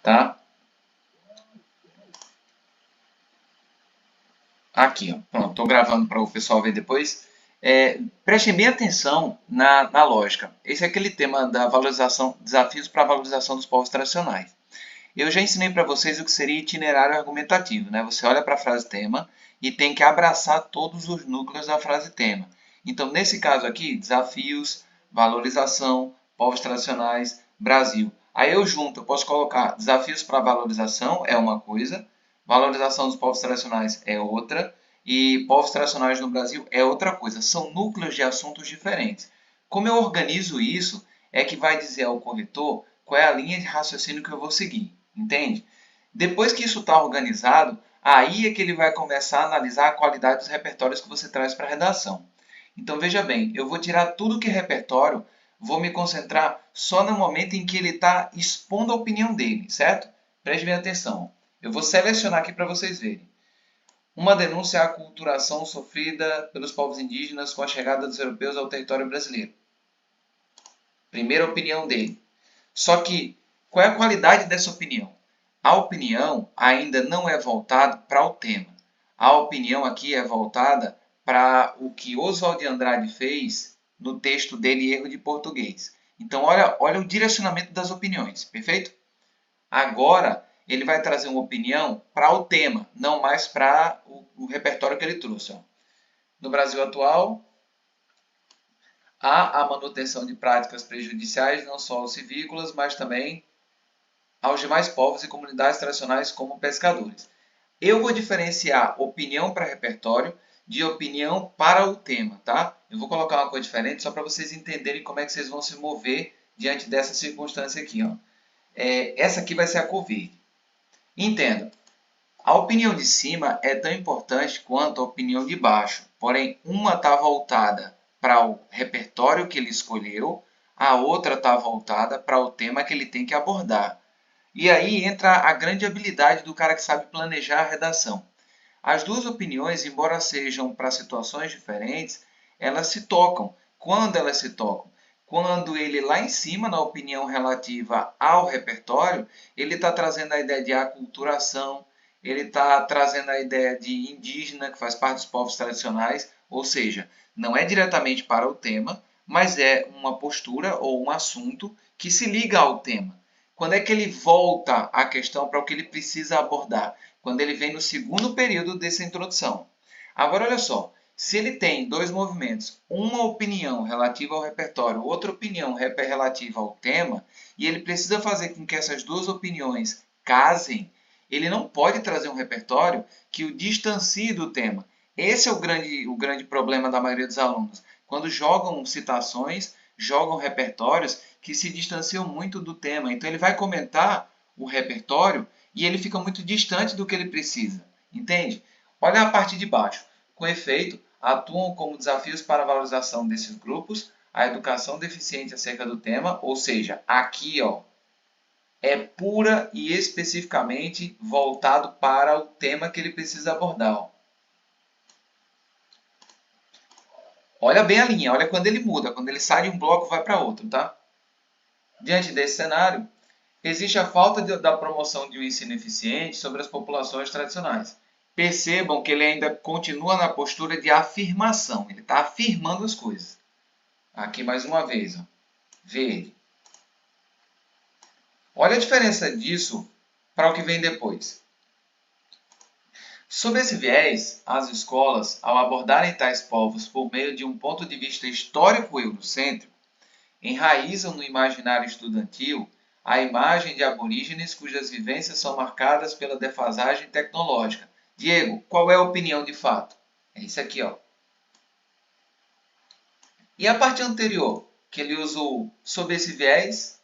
tá? Aqui, ó. Pronto, estou gravando para o pessoal ver depois. Prestem bem atenção na lógica. Esse é aquele tema da valorização, desafios para a valorização dos povos tradicionais. Eu já ensinei para vocês o que seria itinerário argumentativo, né? Você olha para a frase tema e tem que abraçar todos os núcleos da frase tema. Então, nesse caso aqui, desafios, valorização, povos tradicionais, Brasil. Aí eu junto, eu posso colocar desafios para valorização é uma coisa, valorização dos povos tradicionais é outra, e povos tradicionais no Brasil é outra coisa. São núcleos de assuntos diferentes. Como eu organizo isso, é que vai dizer ao corretor qual é a linha de raciocínio que eu vou seguir, entende? Depois que isso está organizado, aí é que ele vai começar a analisar a qualidade dos repertórios que você traz para a redação. Então veja bem, eu vou tirar tudo que é repertório, vou me concentrar só no momento em que ele está expondo a opinião dele, certo? Preste bem atenção. Eu vou selecionar aqui para vocês verem. Uma denúncia à aculturação sofrida pelos povos indígenas com a chegada dos europeus ao território brasileiro. Primeira opinião dele. Só que, qual é a qualidade dessa opinião? A opinião ainda não é voltada para o tema. A opinião aqui é voltada para o que Oswald de Andrade fez no texto dele, Erro de Português. Então, olha o direcionamento das opiniões, perfeito? Agora, ele vai trazer uma opinião para o tema, não mais para o repertório que ele trouxe. Ó. No Brasil atual, há a manutenção de práticas prejudiciais não só aos civícolas, mas também aos demais povos e comunidades tradicionais como pescadores. Eu vou diferenciar opinião para repertório de opinião para o tema, tá? Eu vou colocar uma coisa diferente só para vocês entenderem como é que vocês vão se mover diante dessa circunstância aqui, ó. Essa aqui vai ser a cor verde. Entenda, a opinião de cima é tão importante quanto a opinião de baixo, porém uma está voltada para o repertório que ele escolheu, a outra está voltada para o tema que ele tem que abordar. E aí entra a grande habilidade do cara que sabe planejar a redação. As duas opiniões, embora sejam para situações diferentes, elas se tocam. Quando elas se tocam? Quando ele lá em cima, na opinião relativa ao repertório, ele está trazendo a ideia de aculturação, ele está trazendo a ideia de indígena, que faz parte dos povos tradicionais, ou seja, não é diretamente para o tema, mas é uma postura ou um assunto que se liga ao tema. Quando é que ele volta a questão para o que ele precisa abordar? Quando ele vem no segundo período dessa introdução. Agora, olha só, se ele tem dois movimentos, uma opinião relativa ao repertório, outra opinião relativa ao tema, e ele precisa fazer com que essas duas opiniões casem, ele não pode trazer um repertório que o distancie do tema. Esse é o grande problema da maioria dos alunos. Quando jogam citações, jogam repertórios que se distanciam muito do tema. Então ele vai comentar o repertório e ele fica muito distante do que ele precisa. Entende? Olha a parte de baixo. Com efeito, atuam como desafios para a valorização desses grupos, a educação deficiente acerca do tema, ou seja, aqui ó, é pura e especificamente voltado para o tema que ele precisa abordar. Ó. Olha bem a linha, olha quando ele muda, quando ele sai de um bloco vai para outro, tá? Diante desse cenário, existe a falta da promoção de um ensino eficiente sobre as populações tradicionais. Percebam que ele ainda continua na postura de afirmação, ele está afirmando as coisas. Aqui mais uma vez, ó, verde. Olha a diferença disso para o que vem depois. Sob esse viés, as escolas, ao abordarem tais povos por meio de um ponto de vista histórico eurocêntrico, enraizam no imaginário estudantil a imagem de aborígenes cujas vivências são marcadas pela defasagem tecnológica. Diego, qual é a opinião de fato? É isso aqui, ó. E a parte anterior, que ele usou sob esse viés,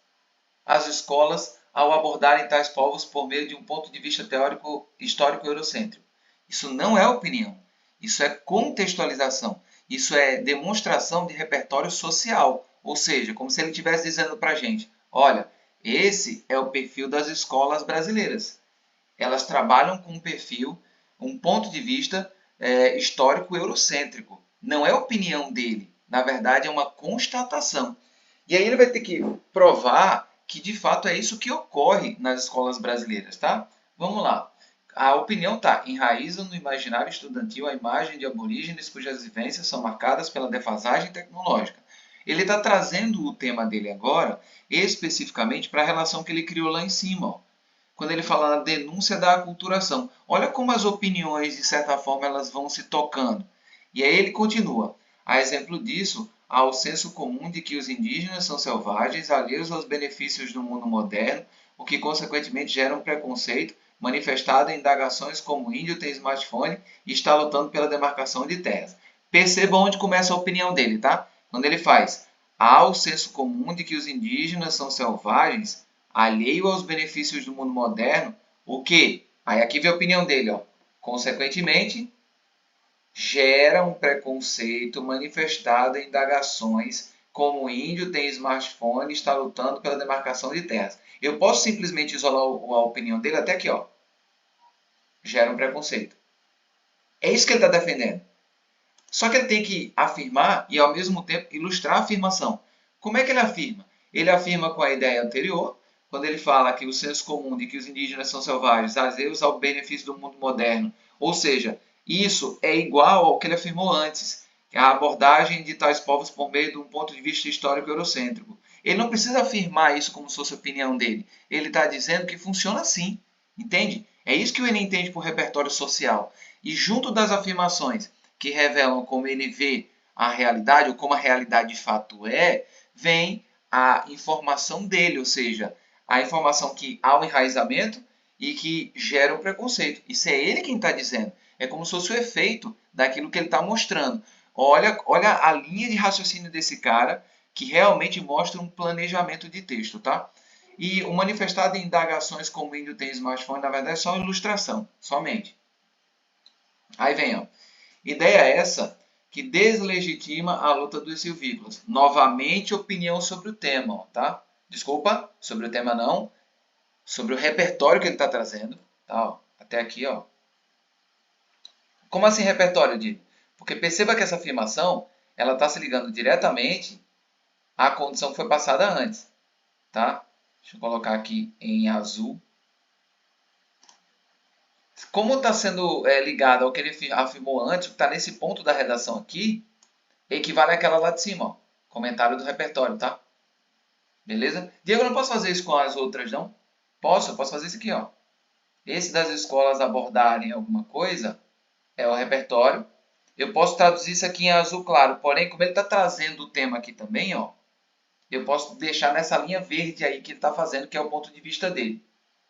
as escolas, ao abordarem tais povos por meio de um ponto de vista teórico histórico eurocêntrico. Isso não é opinião, isso é contextualização, isso é demonstração de repertório social, ou seja, como se ele estivesse dizendo para a gente, olha, esse é o perfil das escolas brasileiras. Elas trabalham com um perfil, um ponto de vista histórico eurocêntrico. Não é opinião dele, na verdade é uma constatação. E aí ele vai ter que provar que de fato é isso que ocorre nas escolas brasileiras, tá? Vamos lá. A opinião está: enraiza no imaginário estudantil a imagem de aborígenes cujas vivências são marcadas pela defasagem tecnológica. Ele está trazendo o tema dele agora, especificamente para a relação que ele criou lá em cima, ó, quando ele fala na denúncia da aculturação. Olha como as opiniões, de certa forma, elas vão se tocando. E aí ele continua. A exemplo disso, há o senso comum de que os indígenas são selvagens, alheios aos benefícios do mundo moderno, o que consequentemente gera um preconceito manifestado em indagações como o índio tem smartphone e está lutando pela demarcação de terras. Perceba onde começa a opinião dele, tá? Quando ele faz, há o senso comum de que os indígenas são selvagens, alheio aos benefícios do mundo moderno, o que? Aí aqui vem a opinião dele, ó. Consequentemente, gera um preconceito manifestado em indagações como o índio tem smartphone e está lutando pela demarcação de terras. Eu posso simplesmente isolar a opinião dele até aqui, ó. Gera um preconceito. É isso que ele está defendendo. Só que ele tem que afirmar e, ao mesmo tempo, ilustrar a afirmação. Como é que ele afirma? Ele afirma com a ideia anterior, quando ele fala que o senso comum de que os indígenas são selvagens, alheios ao benefício do mundo moderno, ou seja, isso é igual ao que ele afirmou antes, a abordagem de tais povos por meio de um ponto de vista histórico eurocêntrico. Ele não precisa afirmar isso como se fosse a opinião dele. Ele está dizendo que funciona assim, entende? É isso que o Enem entende por repertório social. E junto das afirmações que revelam como ele vê a realidade, ou como a realidade de fato é, vem a informação dele, ou seja, a informação que há um enraizamento e que gera um preconceito. Isso é ele quem está dizendo. É como se fosse o efeito daquilo que ele está mostrando. Olha a linha de raciocínio desse cara, que realmente mostra um planejamento de texto, tá? E o manifestado em indagações como o índio tem smartphone, na verdade, é só uma ilustração, somente. Aí vem, ó. Ideia essa que deslegitima a luta dos silvícolas. Novamente, opinião sobre o tema, ó, tá? Desculpa, sobre o tema não, sobre o repertório que ele está trazendo, tá? Ó, até aqui, ó. Como assim repertório, Di? Porque perceba que essa afirmação, ela está se ligando diretamente à condição que foi passada antes, tá? Deixa eu colocar aqui em azul. Como está sendo ligado ao que ele afirmou antes, que está nesse ponto da redação aqui, equivale àquela lá de cima, ó, comentário do repertório, tá? Beleza? Diego, eu não posso fazer isso com as outras, não? Posso, eu posso fazer isso aqui, ó. Esse das escolas abordarem alguma coisa é o repertório. Eu posso traduzir isso aqui em azul claro, porém, como ele está trazendo o tema aqui também, ó, eu posso deixar nessa linha verde aí que ele está fazendo, que é o ponto de vista dele,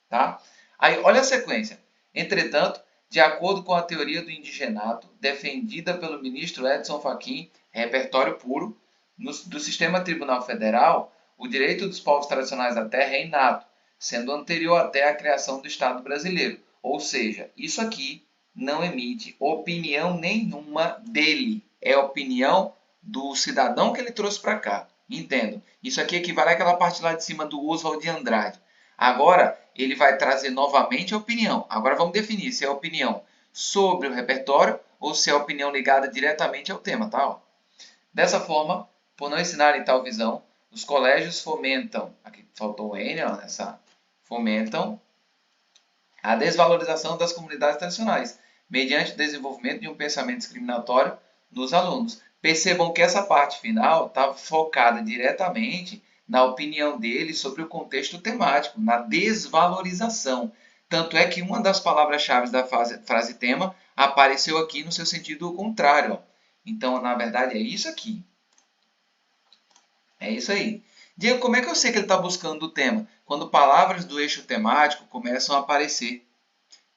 tá? Aí, olha a sequência. Entretanto, de acordo com a teoria do indigenato, defendida pelo ministro Edson Fachin, repertório puro, do sistema tribunal federal, o direito dos povos tradicionais da terra é inato, sendo anterior até à criação do Estado brasileiro. Ou seja, isso aqui não emite opinião nenhuma dele. É a opinião do cidadão que ele trouxe para cá. Entendo. Isso aqui equivale àquela parte lá de cima do Oswald de Andrade. Agora, ele vai trazer novamente a opinião. Agora vamos definir se é a opinião sobre o repertório ou se é a opinião ligada diretamente ao tema, tá? Dessa forma, por não ensinarem tal visão, os colégios fomentam, aqui faltou o N, ó, fomentam a desvalorização das comunidades tradicionais, mediante o desenvolvimento de um pensamento discriminatório nos alunos. Percebam que essa parte final está focada diretamente na opinião dele sobre o contexto temático, na desvalorização. Tanto é que uma das palavras-chave da frase tema apareceu aqui no seu sentido contrário. Então, na verdade, é isso aqui. É isso aí. Diego, como é que eu sei que ele está buscando o tema? Quando palavras do eixo temático começam a aparecer.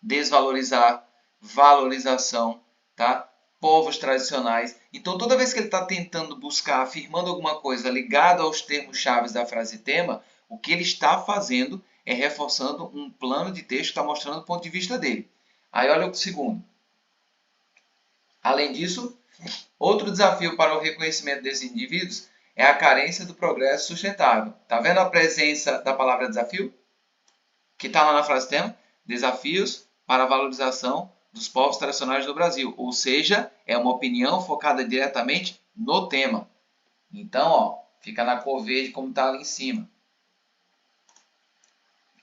Desvalorizar, valorização, tá? Povos tradicionais. Então, toda vez que ele está tentando buscar, afirmando alguma coisa ligada aos termos-chave da frase tema, o que ele está fazendo é reforçando um plano de texto que está mostrando o ponto de vista dele. Aí, olha o segundo. Além disso, outro desafio para o reconhecimento desses indivíduos é a carência do progresso sustentável. Está vendo a presença da palavra desafio? Que está lá na frase tema? Desafios para a valorização dos povos tradicionais do Brasil. Ou seja, é uma opinião focada diretamente no tema. Então, ó, fica na cor verde como está ali em cima.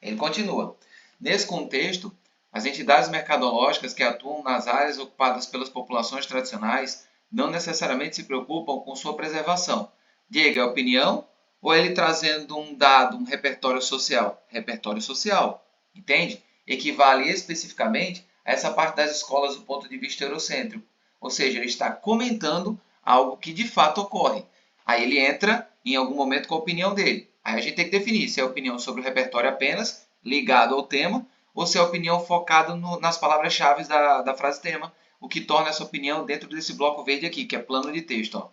Ele continua. Nesse contexto, as entidades mercadológicas que atuam nas áreas ocupadas pelas populações tradicionais não necessariamente se preocupam com sua preservação. Diego, é opinião ou ele trazendo um dado, um repertório social? Repertório social, entende? Equivale especificamente a essa parte das escolas do ponto de vista eurocêntrico. Ou seja, ele está comentando algo que de fato ocorre. Aí ele entra em algum momento com a opinião dele. Aí a gente tem que definir se é opinião sobre o repertório apenas, ligado ao tema, ou se é opinião focada nas palavras-chave da frase tema, o que torna essa opinião dentro desse bloco verde aqui, que é plano de texto. Ó.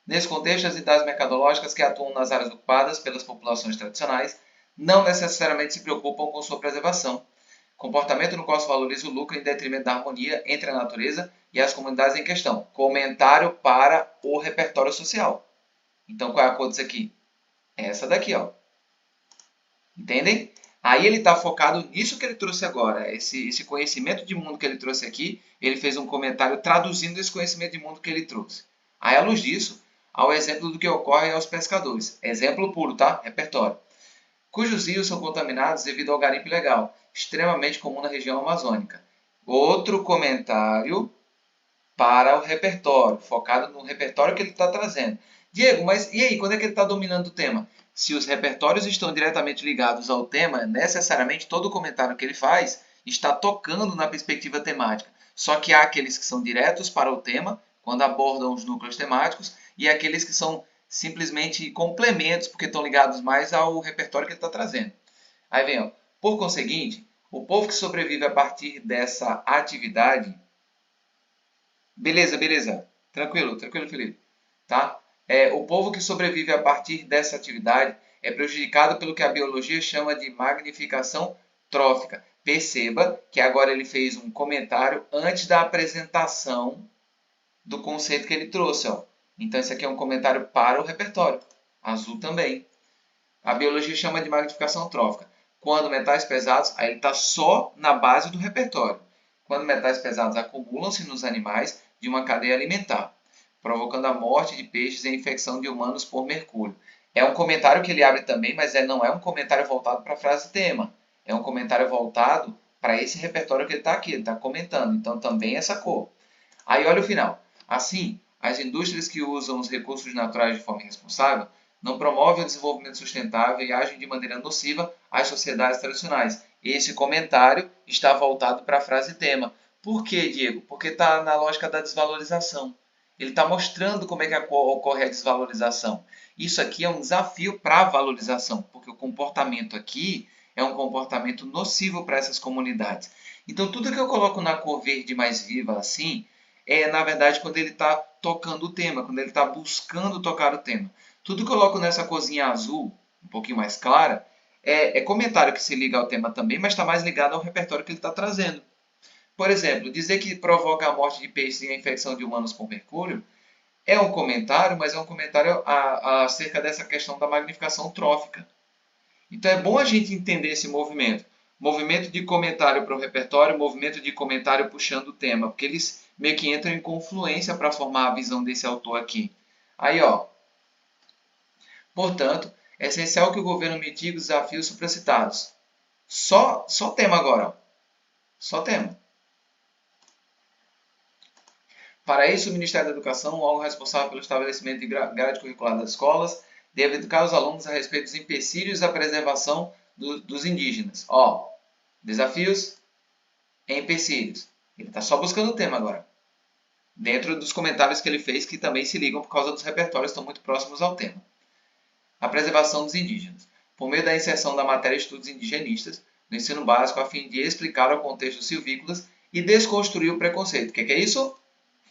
Nesse contexto, as entidades mercadológicas que atuam nas áreas ocupadas pelas populações tradicionais não necessariamente se preocupam com sua preservação. Comportamento no qual se valoriza o lucro em detrimento da harmonia entre a natureza e as comunidades em questão. Comentário para o repertório social. Então, qual é a cor disso aqui? É essa daqui, ó. Entendem? Aí ele está focado nisso que ele trouxe agora. Esse conhecimento de mundo que ele trouxe aqui, ele fez um comentário traduzindo esse conhecimento de mundo que ele trouxe. Aí, à luz disso, há o exemplo do que ocorre aos pescadores. Exemplo puro, tá? Repertório. Cujos rios são contaminados devido ao garimpo ilegal, extremamente comum na região amazônica. Outro comentário para o repertório, focado no repertório que ele está trazendo. Diego, mas e aí, quando é que ele está dominando o tema? Se os repertórios estão diretamente ligados ao tema, necessariamente todo o comentário que ele faz está tocando na perspectiva temática. Só que há aqueles que são diretos para o tema, quando abordam os núcleos temáticos, e aqueles que são simplesmente complementos, porque estão ligados mais ao repertório que ele está trazendo. Aí vem, ó, por conseguinte, o povo que sobrevive a partir dessa atividade. Beleza, beleza. Tranquilo, tranquilo, Felipe. Tá? O povo que sobrevive a partir dessa atividade é prejudicado pelo que a biologia chama de magnificação trófica. Perceba que agora ele fez um comentário antes da apresentação do conceito que ele trouxe. Ó. Então, esse aqui é um comentário para o repertório. Azul também. A biologia chama de magnificação trófica. Quando metais pesados, aí ele está só na base do repertório. Quando metais pesados acumulam-se nos animais de uma cadeia alimentar, provocando a morte de peixes e a infecção de humanos por mercúrio. É um comentário que ele abre também, mas não é um comentário voltado para a frase tema. É um comentário voltado para esse repertório que ele está aqui, ele está comentando. Então, também essa cor. Aí, olha o final. Assim, as indústrias que usam os recursos naturais de forma irresponsável não promovem o desenvolvimento sustentável e agem de maneira nociva às sociedades tradicionais. Esse comentário está voltado para a frase tema. Por quê, Diego? Porque está na lógica da desvalorização. Ele está mostrando como é que ocorre a desvalorização. Isso aqui é um desafio para a valorização, porque o comportamento aqui é um comportamento nocivo para essas comunidades. Então, tudo que eu coloco na cor verde mais viva assim, na verdade, quando ele está tocando o tema, quando ele está buscando tocar o tema. Tudo que eu coloco nessa corzinha azul, um pouquinho mais clara, é comentário que se liga ao tema também, mas está mais ligado ao repertório que ele está trazendo. Por exemplo, dizer que provoca a morte de peixes e a infecção de humanos por mercúrio é um comentário, mas é um comentário acerca dessa questão da magnificação trófica. Então é bom a gente entender esse movimento. Movimento de comentário para o repertório, movimento de comentário puxando o tema, porque eles meio que entram em confluência para formar a visão desse autor aqui. Aí, ó. Portanto, é essencial que o governo mitigue os desafios supracitados. Só tema agora. Ó. Só tema. Para isso, o Ministério da Educação, o órgão responsável pelo estabelecimento de grade curricular das escolas, deve educar os alunos a respeito dos empecilhos à preservação dos indígenas. Ó, desafios e empecilhos. Ele está só buscando o tema agora. Dentro dos comentários que ele fez, que também se ligam por causa dos repertórios, estão muito próximos ao tema. A preservação dos indígenas. Por meio da inserção da matéria Estudos Indigenistas, no ensino básico, a fim de explicar o contexto dos silvícolas e desconstruir o preconceito. O que é isso?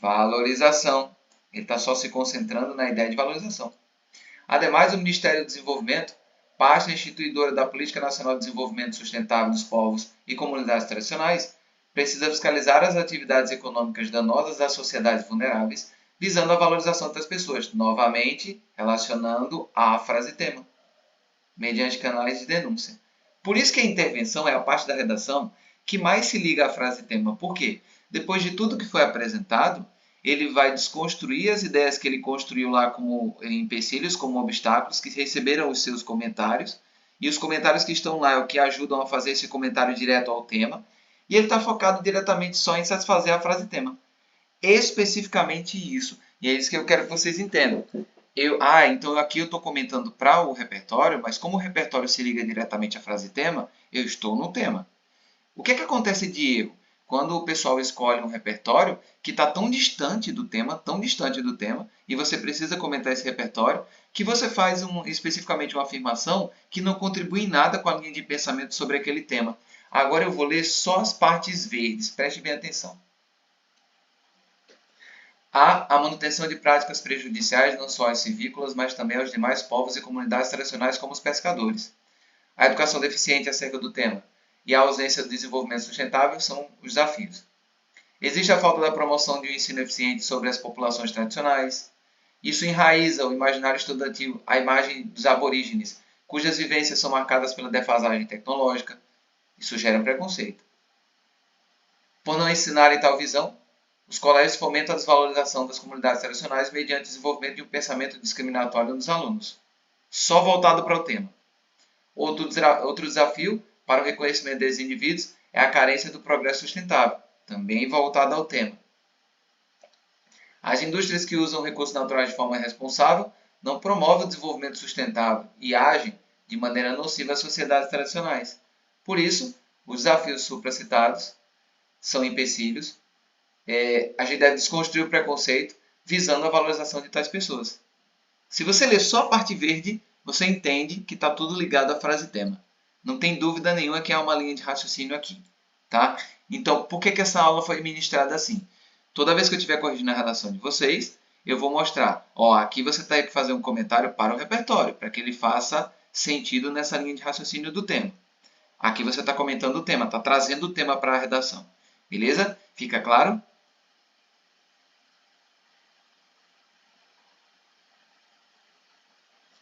Valorização. Ele está só se concentrando na ideia de valorização. Ademais, o Ministério do Desenvolvimento, pasta instituidora da Política Nacional de Desenvolvimento Sustentável dos Povos e Comunidades Tradicionais, precisa fiscalizar as atividades econômicas danosas às sociedades vulneráveis, visando a valorização das pessoas, novamente relacionando à frase tema, mediante canais de denúncia. Por isso que a intervenção é a parte da redação que mais se liga à frase tema. Por quê? Depois de tudo que foi apresentado, ele vai desconstruir as ideias que ele construiu lá como empecilhos, como obstáculos, que receberam os seus comentários, E os comentários que estão lá é o que ajudam a fazer esse comentário direto ao tema. E ele está focado diretamente só em satisfazer a frase tema. Especificamente isso. E é isso que eu quero que vocês entendam. Então aqui eu estou comentando para o repertório, mas como o repertório se liga diretamente à frase tema, eu estou no tema. O que acontece de erro? Quando o pessoal escolhe um repertório que está tão distante do tema, e você precisa comentar esse repertório, que você faz especificamente uma afirmação que não contribui em nada com a linha de pensamento sobre aquele tema. Agora eu vou ler só as partes verdes, preste bem atenção. Há a manutenção de práticas prejudiciais não só às civícolas, mas também aos demais povos e comunidades tradicionais como os pescadores. A educação deficiente acerca do tema e a ausência do desenvolvimento sustentável são os desafios. Existe a falta da promoção de um ensino eficiente sobre as populações tradicionais. Isso enraiza o imaginário estudantil à imagem dos aborígenes, cujas vivências são marcadas pela defasagem tecnológica. Isso gera preconceito. Por não ensinarem tal visão, os colégios fomentam a desvalorização das comunidades tradicionais mediante o desenvolvimento de um pensamento discriminatório dos alunos, só voltado para o tema. Outro desafio para o reconhecimento desses indivíduos é a carência do progresso sustentável, também voltada ao tema. As indústrias que usam recursos naturais de forma irresponsável não promovem o desenvolvimento sustentável e agem de maneira nociva às sociedades tradicionais. Por isso, os desafios supracitados são empecilhos. A gente deve desconstruir o preconceito visando a valorização de tais pessoas. Se você ler só a parte verde, você entende que está tudo ligado à frase tema. Não tem dúvida nenhuma que há uma linha de raciocínio aqui. Tá? Então, por que essa aula foi ministrada assim? Toda vez que eu estiver corrigindo a redação de vocês, eu vou mostrar. Aqui você tem que fazer um comentário para o repertório, para que ele faça sentido nessa linha de raciocínio do tema. Aqui você está comentando o tema, está trazendo o tema para a redação. Beleza? Fica claro?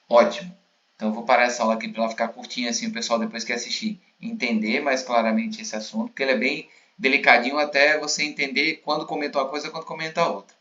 Ótimo. Então eu vou parar essa aula aqui para ela ficar curtinha assim, o pessoal depois que assistir entender mais claramente esse assunto, porque ele é bem delicadinho até você entender quando comenta uma coisa e quando comenta outra.